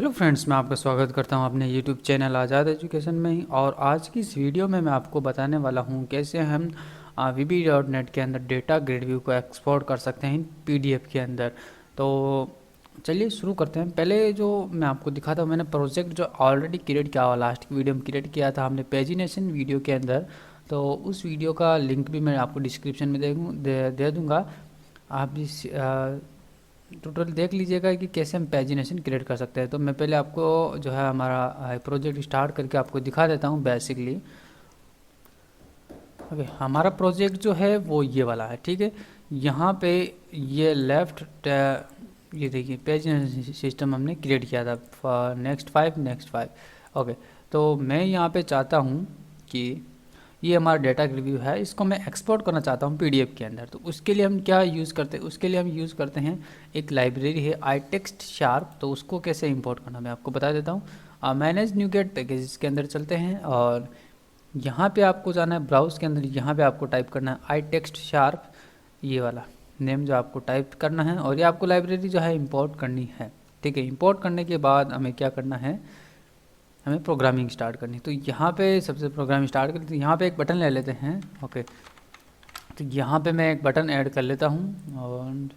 Hello friends, मैं आपका स्वागत करता हूं अपने यूट्यूब चैनल आज़ाद एजुकेशन में ही। और आज की इस वीडियो में मैं आपको बताने वाला हूं कैसे हम VB.NET के अंदर डेटा ग्रिड व्यू को एक्सपोर्ट कर सकते हैं PDF के अंदर। तो चलिए शुरू करते हैं। पहले जो मैं आपको दिखाता हूं, मैंने प्रोजेक्ट जो ऑलरेडी क्रिएट किया हुआ लास्ट की वीडियो में क्रिएट किया था हमने पेजिनेशन वीडियो के अंदर। तो उस वीडियो का लिंक भी मैं आपको डिस्क्रिप्शन में दे दूँगा। आप इस टोटल देख लीजिएगा कि कैसे हम पेजिनेशन क्रिएट कर सकते हैं। तो मैं पहले आपको जो है हमारा प्रोजेक्ट स्टार्ट करके आपको दिखा देता हूँ बेसिकली। ओके, हमारा प्रोजेक्ट जो है वो ये वाला है, ठीक है। यहाँ पे ये ये देखिए पेजिनेशन सिस्टम हमने क्रिएट किया था, नेक्स्ट फाइव। ओके, तो मैं यहाँ पे चाहता हूँ कि ये हमारा डेटा रिव्यू है, इसको मैं एक्सपोर्ट करना चाहता हूँ PDF के अंदर। तो उसके लिए हम क्या यूज़ करते हैं, उसके लिए हम यूज़ करते हैं एक लाइब्रेरी है iText Sharp। तो उसको कैसे इंपोर्ट करना मैं आपको बता देता हूँ। मैनेज NuGet पैकेज के अंदर चलते हैं और यहाँ पे आपको जाना है ब्राउज के अंदर। यहाँ पे आपको टाइप करना है iText Sharp, ये वाला नेम जो आपको टाइप करना है और ये आपको लाइब्रेरी जो है इंपोर्ट करनी है, ठीक है। इंपोर्ट करने के बाद हमें क्या करना है, हमें प्रोग्रामिंग स्टार्ट करनी है। तो यहाँ पे सबसे प्रोग्रामिंग स्टार्ट करते हैं। यहाँ पे एक बटन ले लेते हैं। ओके, तो यहाँ पे मैं एक बटन ऐड कर लेता हूँ और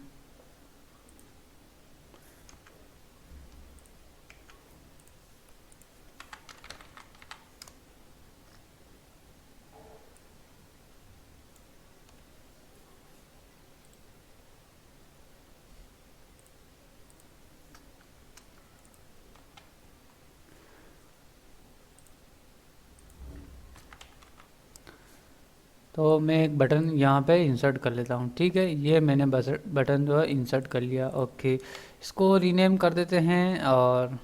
तो मैं एक बटन यहाँ पे इंसर्ट कर लेता हूँ, ठीक है। ये मैंने बटन जो है इंसर्ट कर लिया। ओके, इसको रीनेम कर देते हैं और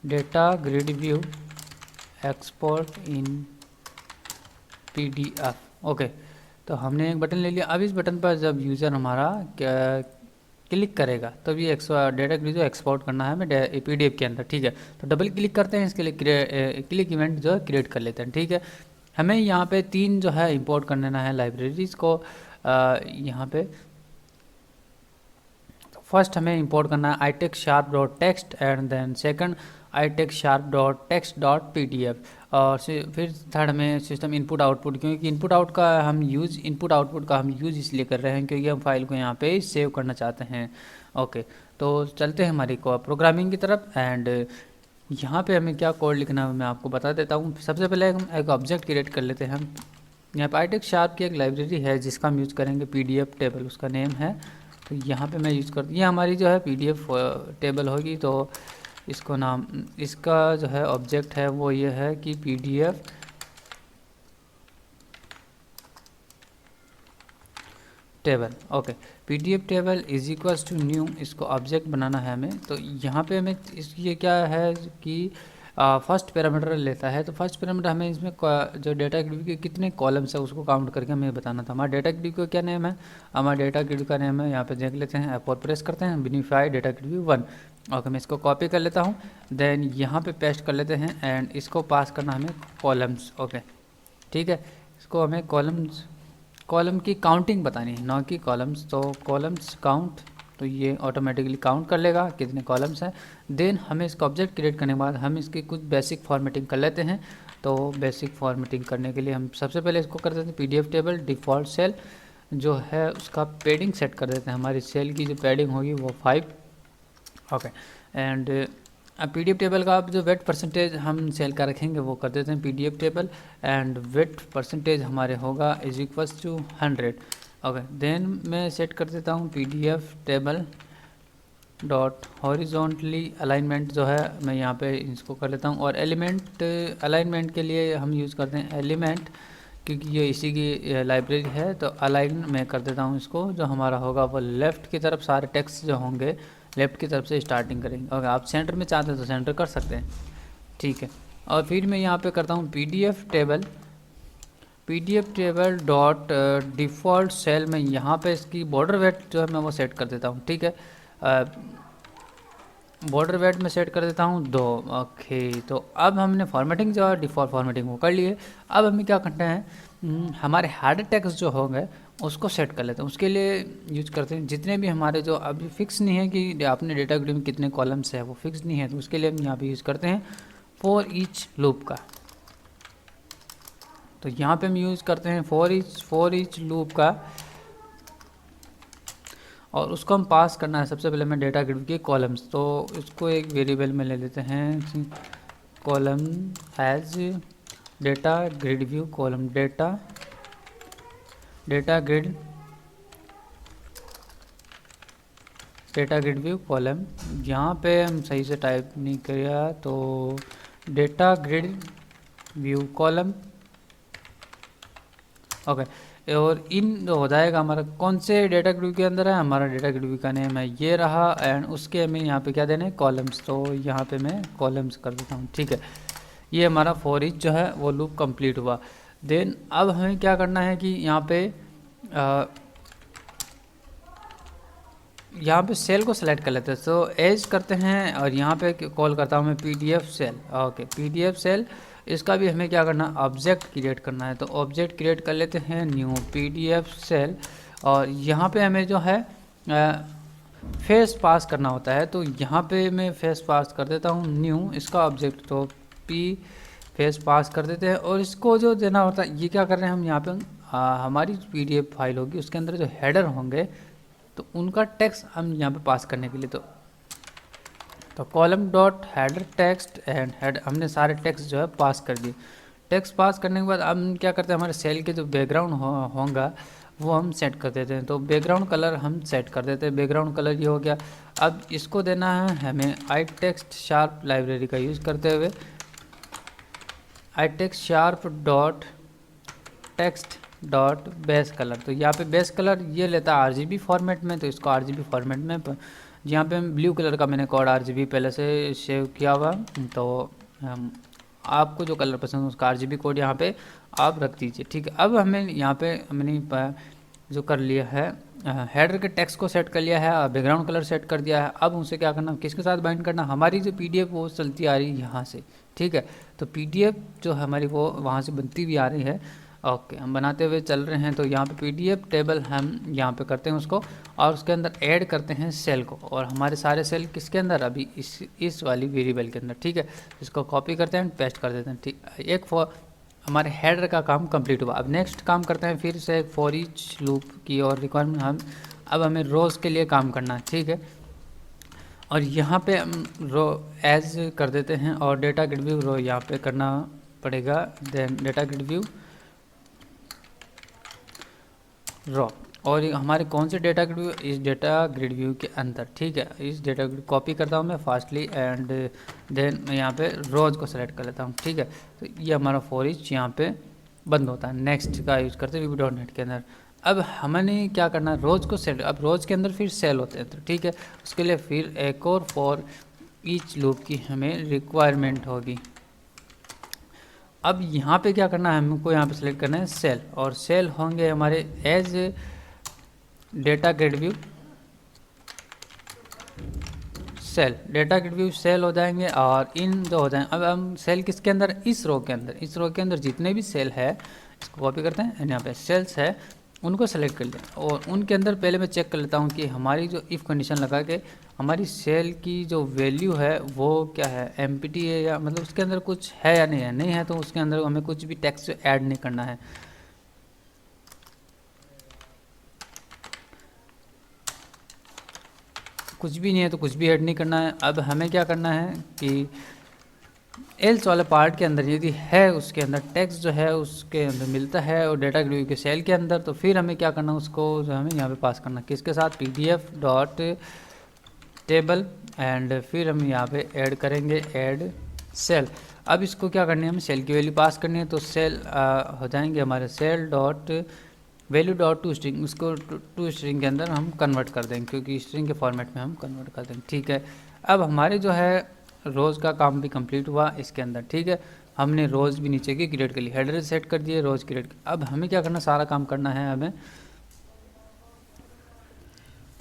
डेटा ग्रिड व्यू एक्सपोर्ट इन PDF। ओके, तो हमने एक बटन ले लिया। अब इस बटन पर जब यूज़र हमारा क्लिक करेगा तब तो ये डेटा ग्रिड जो एक्सपोर्ट करना है हमें PDF के अंदर, ठीक है। तो डबल क्लिक करते हैं, इसके लिए क्लिक इवेंट जो है क्रिएट कर लेते हैं, ठीक है। हमें यहाँ पे 3 जो है इंपोर्ट कर लेना है लाइब्रेरीज को। यहाँ पे फर्स्ट हमें इंपोर्ट करना है iText Sharp.txt and then second iText Sharp.text.pdf और फिर थर्ड हमें सिस्टम इनपुट आउटपुट, क्योंकि इनपुट आउटपुट का हम यूज़ इसलिए कर रहे हैं क्योंकि हम फाइल को यहाँ पे सेव करना चाहते हैं। ओके, तो चलते हैं हमारी प्रोग्रामिंग की तरफ। एंड यहाँ पे हमें क्या कोड लिखना है मैं आपको बता देता हूँ। सबसे पहले हम एक ऑब्जेक्ट क्रिएट कर लेते हैं। हम यहाँ पे iText Sharp की एक लाइब्रेरी है जिसका हम यूज़ करेंगे PDF टेबल, उसका नेम है। तो यहाँ पे मैं यूज़ करती, ये हमारी जो है PDF टेबल होगी। तो इसको नाम, इसका जो है ऑब्जेक्ट है वो ये है कि PDF table. Okay, PDF table is equals to new, इसको ऑब्जेक्ट बनाना है हमें। तो यहाँ पे हमें ये क्या है कि फर्स्ट पैरामीटर लेता है। तो फर्स्ट पैरामीटर हमें इसमें जो डेटा ग्रिड के कितने कॉलम्स है उसको काउंट करके हमें बताना था। हमारा डेटा ग्रिड का क्या नेम है, हमारा डेटा ग्रिड का नेम है, यहाँ पे देख लेते हैं, F4 प्रेस करते हैं, विनिफाई डेटा ग्रिड 1। ओके, मैं इसको कॉपी कर लेता हूँ, देन यहाँ पे पेस्ट कर लेते हैं एंड इसको पास करना हमें कॉलम्स। ओके, ठीक है, इसको हमें कॉलम की काउंटिंग बतानी है, ना कि कॉलम्स। तो कॉलम्स काउंट, तो ये ऑटोमेटिकली काउंट कर लेगा कितने कॉलम्स हैं। देन हमें इसका ऑब्जेक्ट क्रिएट करने के बाद हम इसकी कुछ बेसिक फॉर्मेटिंग कर लेते हैं। तो बेसिक फॉर्मेटिंग करने के लिए हम सबसे पहले इसको कर देते हैं PDF टेबल डिफ़ॉल्ट सेल जो है उसका पैडिंग सेट कर देते हैं। हमारी सेल की जो पैडिंग होगी वो 5। ओके, एंड PDF टेबल का अब जो वेट परसेंटेज हम सेल का रखेंगे वो कर देते हैं PDF table and width percentage हमारे होगा is equals to 100। Okay, then मैं सेट कर देता हूँ PDF table dot horizontally alignment जो है मैं यहाँ पे इसको कर लेता हूँ। और एलिमेंट अलाइनमेंट के लिए हम यूज़ करते हैं एलिमेंट, क्योंकि ये इसी की लाइब्रेरी है। तो अलाइन मैं कर देता हूँ इसको, जो हमारा होगा वो लेफ़्ट की तरफ, सारे टेक्स्ट जो होंगे लेफ़्ट की तरफ से स्टार्टिंग करेंगे। अगर आप सेंटर में चाहते हैं तो सेंटर कर सकते हैं, ठीक है। और फिर मैं यहाँ पे करता हूँ PDF table dot default cell में यहाँ पे इसकी बॉर्डर वेट जो है मैं वो सेट कर देता हूँ, ठीक है। बॉर्डर वेट में सेट कर देता हूँ 2। ओके, तो अब हमने फॉर्मेटिंग जो है डिफ़ॉल्ट फॉर्मेटिंग वो कर लिए। अब हमें क्या करना है, हमारे हेडर टेक्स्ट जो होंगे उसको सेट कर लेते हैं। उसके लिए यूज करते हैं जितने भी हमारे जो अभी फिक्स नहीं है कि आपने डेटा ग्रिड में कितने कॉलम्स है, वो फिक्स नहीं है, तो उसके लिए हम यहाँ पे यूज़ करते हैं फॉर ईच लूप का। तो यहाँ पे हम यूज़ करते हैं फॉर ईच लूप का, और उसको हम पास करना है। सबसे पहले मैं डेटा ग्रिड के कॉलम्स, तो इसको एक वेरिएबल में ले लेते हैं, column as data grid view column, data grid view column. यहाँ पे हम सही से टाइप नहीं किया, तो data grid view column, okay. और इन जो हो जाएगा हमारा कौन से डेटा ग्रिड के अंदर है, हमारा डेटा ग्रिड का नेम है ये रहा, एंड उसके हमें यहाँ पे क्या देना है, कॉलम्स। तो यहाँ पे मैं कॉलम्स कर देता हूँ, ठीक है। ये हमारा फॉर ईच जो है वो लूप कंप्लीट हुआ। देन अब हमें क्या करना है कि यहाँ पे सेल को सेलेक्ट कर लेते हैं। तो एज करते हैं और यहाँ पे कॉल करता हूँ मैं PDF cell, okay. PDF cell, इसका भी हमें क्या करना है, ऑब्जेक्ट क्रिएट करना है। तो ऑब्जेक्ट क्रिएट कर लेते हैं न्यू PDF सेल, और यहाँ पे हमें जो है फेस पास करना होता है। तो यहाँ पे मैं फेस पास कर देता हूँ न्यू इसका ऑब्जेक्ट, तो P फेस पास कर देते हैं। और इसको जो देना होता है, ये क्या कर रहे हैं हम यहाँ पे, हमारी PDF फाइल होगी उसके अंदर जो हेडर होंगे तो उनका टेक्स्ट हम यहाँ पे पास करने के लिए, तो column dot header text and head, हमने सारे टेक्स्ट जो है पास कर दिए। टेक्स्ट पास करने के बाद हम क्या करते हैं, हमारे सेल के जो बैकग्राउंड होगा वो हम सेट कर देते हैं। तो बैकग्राउंड कलर हम सेट कर देते हैं, बैकग्राउंड कलर ये हो गया। अब इसको देना है हमें iText शार्प लाइब्रेरी का यूज़ करते हुए iText sharp dot text dot base colour. तो यहाँ पे बेस कलर ये लेता है RGB फॉर्मेट में, तो इसको RGB फॉर्मेट में, यहाँ पे ब्लू कलर का मैंने कोड RGB पहले से सेव किया हुआ, तो आपको जो कलर पसंद है उसका RGB कोड यहाँ पे आप रख दीजिए, ठीक है। अब हमें यहाँ पे मैंने जो कर लिया है, हेडर के टेक्स्ट को सेट कर लिया है और बैकग्राउंड कलर सेट कर दिया है। अब उसे क्या करना, किसके साथ बाइंड करना, हमारी जो PDF वो चलती आ रही है यहाँ से, ठीक है। तो PDF जो हमारी वो वहाँ से बनती हुई आ रही है, ओके। हम बनाते हुए चल रहे हैं। तो यहाँ पे PDF टेबल हम यहाँ पे करते हैं उसको, और उसके अंदर ऐड करते हैं सेल को, और हमारे सारे सेल किसके अंदर, अभी इस वाली वेरिएबल के अंदर, ठीक है। इसको कॉपी करते हैं, पेस्ट कर देते हैं, ठीक। एक हमारे हेडर का काम कंप्लीट हुआ। अब नेक्स्ट काम करते हैं फिर से फॉर ईच लूप की और रिक्वायरमेंट हम, अब हमें रोज़ के लिए काम करना है, ठीक है। और यहाँ पे हम रो एज कर देते हैं, और डेटा ग्रिड व्यू रो यहाँ पे करना पड़ेगा। Then data grid view row, और हमारे कौन से डेटा ग्रिड व्यू, इस डेटा ग्रिड व्यू के अंदर, ठीक है। इस डेटा ग्रिड कॉपी करता हूँ मैं फास्टली, एंड देन मैं यहाँ पे रोज़ को सेलेक्ट कर लेता हूँ, ठीक है। तो ये हमारा फॉर ईच यहाँ पे बंद होता है। नेक्स्ट का यूज़ करते हैं VB.NET के अंदर। अब हमने क्या करना है, रोज़ को सेट, अब रोज़ के अंदर फिर सेल होते हैं, तो ठीक है। उसके लिए फिर एक और फॉर ईच लूप की हमें रिक्वायरमेंट होगी। अब यहाँ पे क्या करना है, हमको यहाँ पे सेलेक्ट करना है सेल, और सेल होंगे हमारे as data grid view cell, data grid view cell हो जाएंगे, और इन जो हो जाएंगे। अब हम सेल किसके अंदर, इस रो के अंदर, इस रो के अंदर जितने भी सेल है इसको कॉपी करते हैं, यहाँ पे सेल्स है उनको सेलेक्ट कर लें, और उनके अंदर पहले मैं चेक कर लेता हूँ कि हमारी जो इफ़ कंडीशन लगा के हमारी सेल की जो वैल्यू है वो क्या है, एम्प्टी है, या मतलब उसके अंदर कुछ है या नहीं है। नहीं है तो उसके अंदर हमें कुछ भी टेक्स्ट ऐड नहीं करना है। कुछ भी नहीं है तो कुछ भी ऐड नहीं करना है। अब हमें क्या करना है कि एल्स वाले पार्ट के अंदर यदि है उसके अंदर टेक्स्ट जो है उसके अंदर मिलता है और डेटा ग्रिड के सेल के अंदर, तो फिर हमें क्या करना, उसको जो हमें यहाँ पे पास करना किसके साथ, PDF डॉट टेबल, एंड फिर हम यहाँ पे ऐड करेंगे ऐड सेल। अब इसको क्या करनी है, हमें सेल की वैल्यू पास करनी है, तो सेल हो जाएंगे हमारे cell dot value dot to string, उसको टू स्ट्रिंग के अंदर हम कन्वर्ट कर देंगे, क्योंकि स्ट्रिंग के फॉर्मेट में हम कन्वर्ट कर देंगे, ठीक है। अब हमारे जो है रोज़ का काम भी कंप्लीट हुआ इसके अंदर, ठीक है। हमने रोज़ भी नीचे की क्रिएट कर ली, हेडर सेट कर दिए, रोज़ क्रिएट। अब हमें क्या करना, सारा काम करना है हमें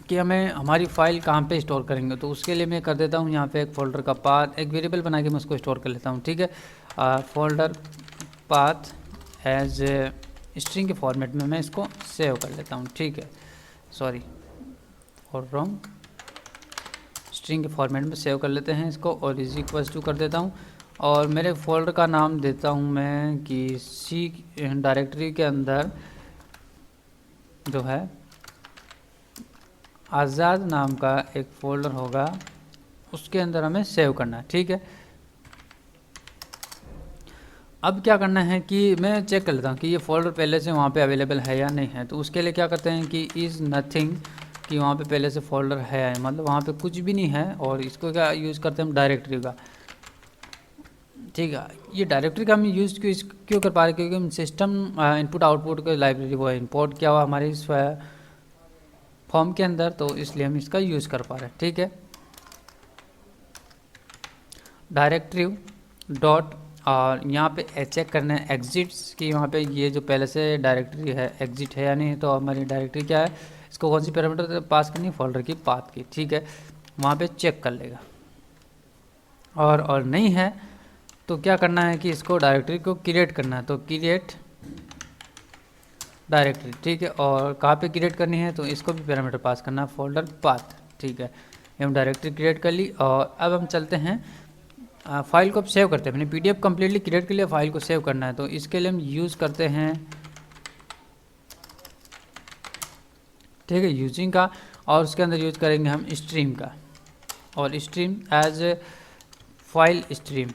कि हमें हमारी फाइल कहाँ पे स्टोर करेंगे। तो उसके लिए मैं कर देता हूँ यहाँ पे एक फ़ोल्डर का पाथ, एक वेरिएबल बना के मैं उसको स्टोर कर लेता हूँ, ठीक है। फोल्डर पाथ एज स्ट्रिंग के फॉर्मेट में मैं इसको सेव कर लेता हूँ, ठीक है, सॉरी और रॉन्ग, स्ट्रिंग के फॉर्मेट में सेव कर लेते हैं इसको और इज इक्वल टू कर देता हूँ और मेरे फोल्डर का नाम देता हूँ मैं कि सी डायरेक्टरी के अंदर जो है आज़ाद नाम का एक फ़ोल्डर होगा, उसके अंदर हमें सेव करना है, ठीक है। अब क्या करना है कि मैं चेक कर लेता हूँ कि ये फ़ोल्डर पहले से वहाँ पे अवेलेबल है या नहीं है। तो उसके लिए क्या करते हैं कि इज़ नथिंग, कि वहाँ पे पहले से फ़ोल्डर है, मतलब वहाँ पे कुछ भी नहीं है, और इसको क्या यूज़ करते हैं हम डायरेक्टरी का, ठीक है। ये डायरेक्टरी का हम यूज़ क्यों कर पा रहे हैं, क्योंकि हम सिस्टम इनपुट आउटपुट का लाइब्रेरी वो इंपोर्ट किया हुआ हमारे इस फॉर्म के अंदर, तो इसलिए हम इसका यूज़ कर पा रहे हैं, ठीक है। डायरेक्टरी डॉट और यहाँ पे चेक करना है एग्जिट्स की, वहाँ पे ये जो पहले से डायरेक्टरी है एग्जिट है या नहीं। तो हमारी डायरेक्टरी क्या है, इसको कौन सी पैरामीटर पास करनी है, फोल्डर की पाथ की, ठीक है, वहाँ पे चेक कर लेगा। और नहीं है तो क्या करना है कि इसको डायरेक्टरी को क्रिएट करना है, तो क्रिएट डायरेक्टरी, ठीक है। और कहाँ पे क्रिएट करनी है, तो इसको भी पैरामीटर पास करना है, फोल्डर पाथ, ठीक है। हम डायरेक्टरी क्रिएट कर ली और अब हम चलते हैं फाइल को अब सेव करते हैं। मैंने पीडीएफ कम्प्लीटली क्रिएट कर लिया, फाइल को सेव करना है, तो इसके लिए हम यूज़ करते हैं, ठीक है, यूजिंग का, और उसके अंदर यूज करेंगे हम स्ट्रीम का, और स्ट्रीम एज फाइल स्ट्रीम,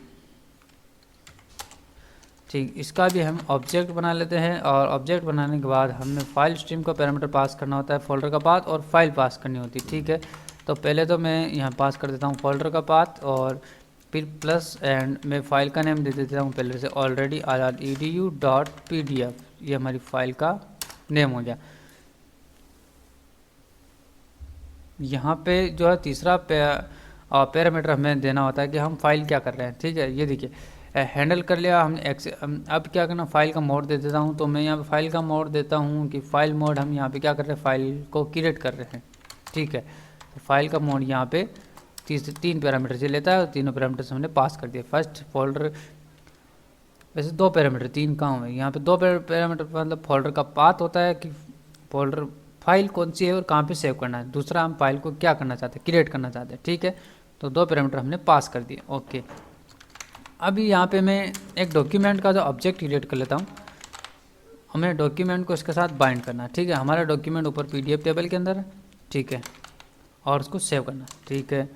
ठीक। इसका भी हम ऑब्जेक्ट बना लेते हैं और ऑब्जेक्ट बनाने के बाद हमें फाइल स्ट्रीम का पैरामीटर पास करना होता है, फोल्डर का पाथ और फाइल पास करनी होती है, ठीक है। तो पहले तो मैं यहाँ पास कर देता हूँ फोल्डर का पाथ और फिर प्लस एंड मैं फाइल का नेम दे देता हूँ पहले से ऑलरेडी edu.pdf, ये हमारी फाइल का नेम हो गया। यहाँ पे जो है तीसरा पैरामीटर हमें देना होता है कि हम फाइल क्या कर रहे हैं, ठीक है। ये देखिए हैंडल कर लिया हमने अब क्या करना, फाइल का मोड दे देता हूँ। तो मैं यहाँ पे फाइल का मोड देता हूँ कि फाइल मोड हम यहाँ पे क्या कर रहे हैं, फाइल को क्रिएट कर रहे हैं, ठीक है। तो फाइल का मोड यहाँ पे तीन पैरामीटर से लेता है और तीनों पैरामीटर्स हमने पास कर दिए। फर्स्ट फोल्डर, वैसे दो पैरामीटर, तीन कहाँ हुए यहाँ पे, दो पैरामीटर मतलब फोल्डर का पाथ होता है कि फोल्डर फाइल कौन सी है और कहाँ पे सेव करना है, दूसरा हम फाइल को क्या करना चाहते हैं, क्रिएट करना चाहते हैं, ठीक है। तो दो पैरामीटर हमने पास कर दिए, ओके। अभी यहाँ पे मैं एक डॉक्यूमेंट का जो ऑब्जेक्ट क्रिएट कर लेता हूँ, हमें डॉक्यूमेंट को इसके साथ बाइंड करना है, ठीक है। हमारा डॉक्यूमेंट ऊपर पीडीएफ टेबल के अंदर है, ठीक है, और उसको सेव करना, ठीक है।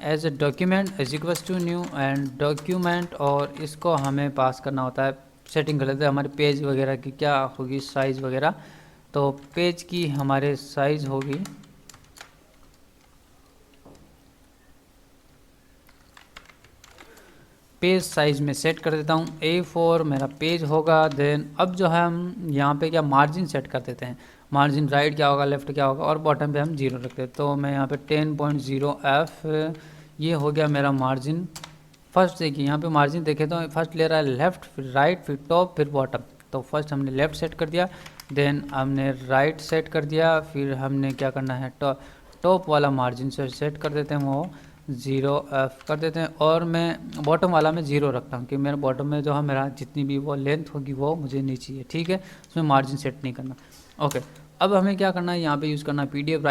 As a document is equals to new and document, और इसको हमें पास करना होता है, सेटिंग कर लेते हैं हमारे पेज वगैरह की क्या होगी, साइज़ वगैरह। तो पेज की हमारे साइज़ होगी पेज साइज़ में सेट कर देता हूँ A4 मेरा पेज होगा। देन अब जो है हम यहाँ पे क्या मार्जिन सेट कर देते हैं, मार्जिन राइट क्या होगा, लेफ़्ट क्या होगा, और बॉटम पे हम 0 रखते हैं। तो मैं यहाँ पे 10.0F, ये हो गया मेरा मार्जिन। फर्स्ट देखिए यहाँ पे मार्जिन देखें तो फर्स्ट ले रहा है लेफ़्ट, फिर राइट, फिर टॉप, फिर बॉटम। तो फर्स्ट हमने लेफ़्ट सेट कर दिया, देन हमने राइट सेट कर दिया, फिर हमने क्या करना है टॉप वाला मार्जिन से सेट कर देते हैं, वो 0F कर देते हैं। और मैं बॉटम वाला में 0 रखता हूँ कि मेरे बॉटम में जो है मेरा जितनी भी वो लेंथ होगी वो मुझे नहीं चाहिए, ठीक है। उसमें मार्जिन सेट नहीं करना, ओके। अब हमें क्या करना है, यहाँ पे यूज़ करना है पीडीएफ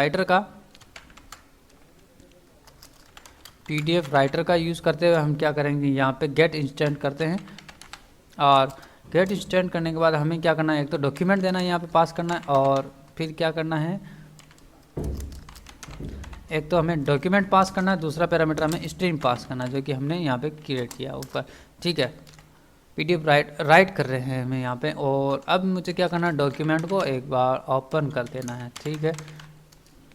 राइटर का यूज़ करते हुए हम क्या करेंगे, यहाँ पे गेट इंस्टेंट करते हैं। और गेट इंस्टेंट करने के बाद हमें क्या करना है, एक तो डॉक्यूमेंट देना है यहाँ पे पास करना है, और फिर क्या करना है, एक तो हमें डॉक्यूमेंट पास करना है, दूसरा पैरामीटर हमें स्ट्रीम पास करना है, जो कि हमने यहाँ पे क्रिएट किया ऊपर, ठीक है। पीडीएफ राइट कर रहे हैं हमें यहाँ पे। और अब मुझे क्या करना है, डॉक्यूमेंट को एक बार ओपन कर देना है, ठीक है।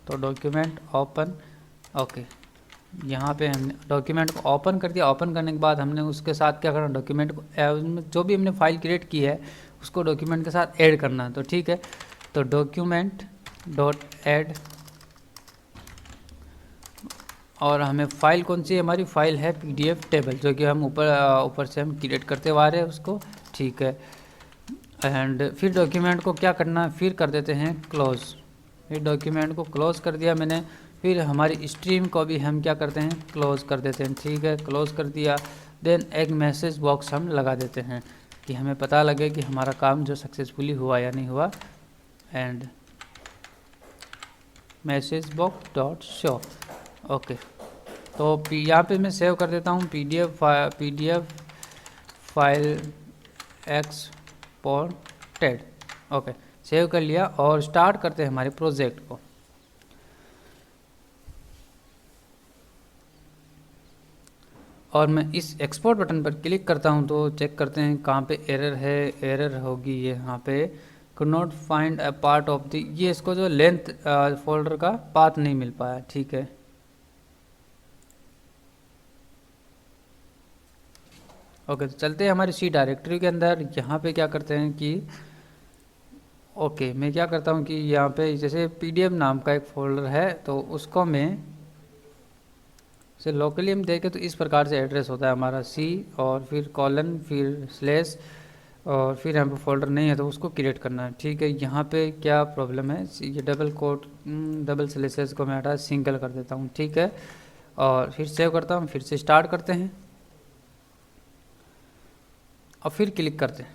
तो डॉक्यूमेंट ओपन, ओके, यहाँ पे हमने डॉक्यूमेंट को ओपन कर दिया। ओपन करने के बाद हमने उसके साथ क्या करना, डॉक्यूमेंट को जो भी हमने फाइल क्रिएट की है उसको डॉक्यूमेंट के साथ ऐड करना है, तो ठीक है। तो डॉक्यूमेंट डॉट ऐड, और हमें फ़ाइल कौन सी है, हमारी फ़ाइल है पीडीएफ टेबल, जो कि हम ऊपर से हम क्रिएट करते हुए आ रहे हैं उसको, ठीक है। एंड फिर डॉक्यूमेंट को क्या करना है, फिर कर देते हैं क्लोज़। फिर डॉक्यूमेंट को क्लोज़ कर दिया मैंने, फिर हमारी स्ट्रीम को भी हम क्या करते हैं, क्लोज़ कर देते हैं, ठीक है। क्लोज़ कर दिया, देन एक मैसेज बॉक्स हम लगा देते हैं, कि हमें पता लगे कि हमारा काम जो सक्सेसफुली हुआ या नहीं हुआ। And message box dot show. Okay, तो यहाँ पे मैं सेव कर देता हूँ PDF file exported. Okay, save कर लिया और स्टार्ट करते हैं हमारे प्रोजेक्ट को। और मैं इस एक्सपोर्ट बटन पर क्लिक करता हूं तो चेक करते हैं कहाँ पे एरर है। एरर होगी ये यहाँ पे, could not find a part of the, ये इसको जो लेंथ फोल्डर का पाथ नहीं मिल पाया। ठीक है, ओके, तो चलते हैं हमारी सी डायरेक्टरी के अंदर। यहाँ पे क्या करते हैं कि ओके, मैं क्या करता हूँ कि यहाँ पे जैसे पीडीएफ नाम का एक फोल्डर है, तो उसको मैं से लोकली हम देखें तो इस प्रकार से एड्रेस होता है हमारा सी और फिर कॉलन फिर स्लेश और फिर यहाँ पे फोल्डर नहीं है तो उसको क्रिएट करना है। ठीक है, यहाँ पे क्या प्रॉब्लम है, ये डबल कोट डबल स्लेसेस को मैं हटा सिंगल कर देता हूँ। ठीक है, और फिर सेव करता हूँ, फिर से स्टार्ट करते हैं और फिर क्लिक करते हैं,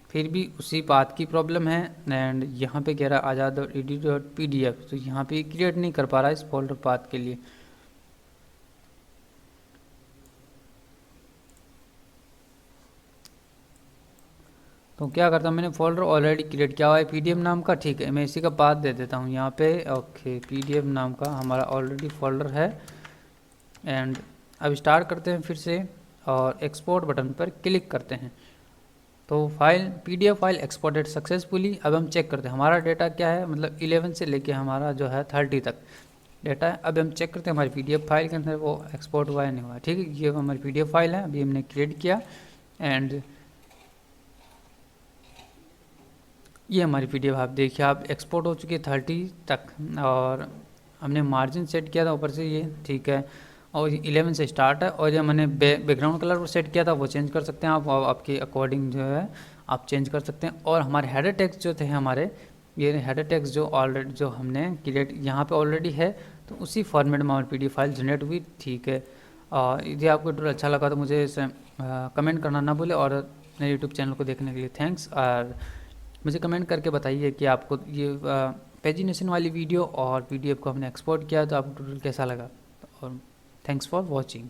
फिर भी उसी पाथ की प्रॉब्लम है। एंड यहाँ पे कह रहा है आज़ाद और edit.pdf, तो यहाँ पे क्रिएट नहीं कर पा रहा है इस फोल्डर पाथ के लिए। तो क्या करता हूँ, मैंने फोल्डर ऑलरेडी क्रिएट किया हुआ है पीडीएफ नाम का। ठीक है, मैं इसी का पाथ दे देता हूँ यहाँ पे। ओके, पीडीएफ नाम का हमारा ऑलरेडी फोल्डर है। एंड अब स्टार्ट करते हैं फिर से और एक्सपोर्ट बटन पर क्लिक करते हैं, तो file PDF file exported successfully. अब हम चेक करते हैं हमारा डेटा क्या है, मतलब 11 से लेके हमारा जो है 30 तक डेटा है। अब हम चेक करते हैं हमारी पीडीएफ फाइल के अंदर वो एक्सपोर्ट हुआ है नहीं हुआ। ठीक है, ये हमारी पीडीएफ फाइल है, अभी हमने क्रिएट किया। एंड ये हमारी पीडीएफ आप देखिए, आप एक्सपोर्ट हो चुकी है 30 तक, और हमने मार्जिन सेट किया था ऊपर से ये। ठीक है, और 11 से स्टार्ट है, और जो मैंने बैकग्राउंड कलर सेट किया था वो चेंज कर सकते हैं आप, आपके अकॉर्डिंग जो है आप चेंज कर सकते हैं। और हमारे हेडर टेक्स्ट जो थे हमारे, ये हेडर टेक्स्ट जो ऑलरेडी जो हमने क्रिएट यहाँ पे ऑलरेडी है, तो उसी फॉर्मेट में हमारी पीडीएफ फाइल जनरेट हुई। ठीक है, यदि आपको ट्यूटोरियल अच्छा लगा तो मुझे इसे कमेंट करना ना भूलें, और मेरे यूट्यूब चैनल को देखने के लिए थैंक्स। और मुझे कमेंट करके बताइए कि आपको ये पेजिनेशन वाली वीडियो और पीडीएफ को हमने एक्सपोर्ट किया तो आपको ट्यूटोरियल कैसा लगा। और थैंक्स फॉर वॉचिंग।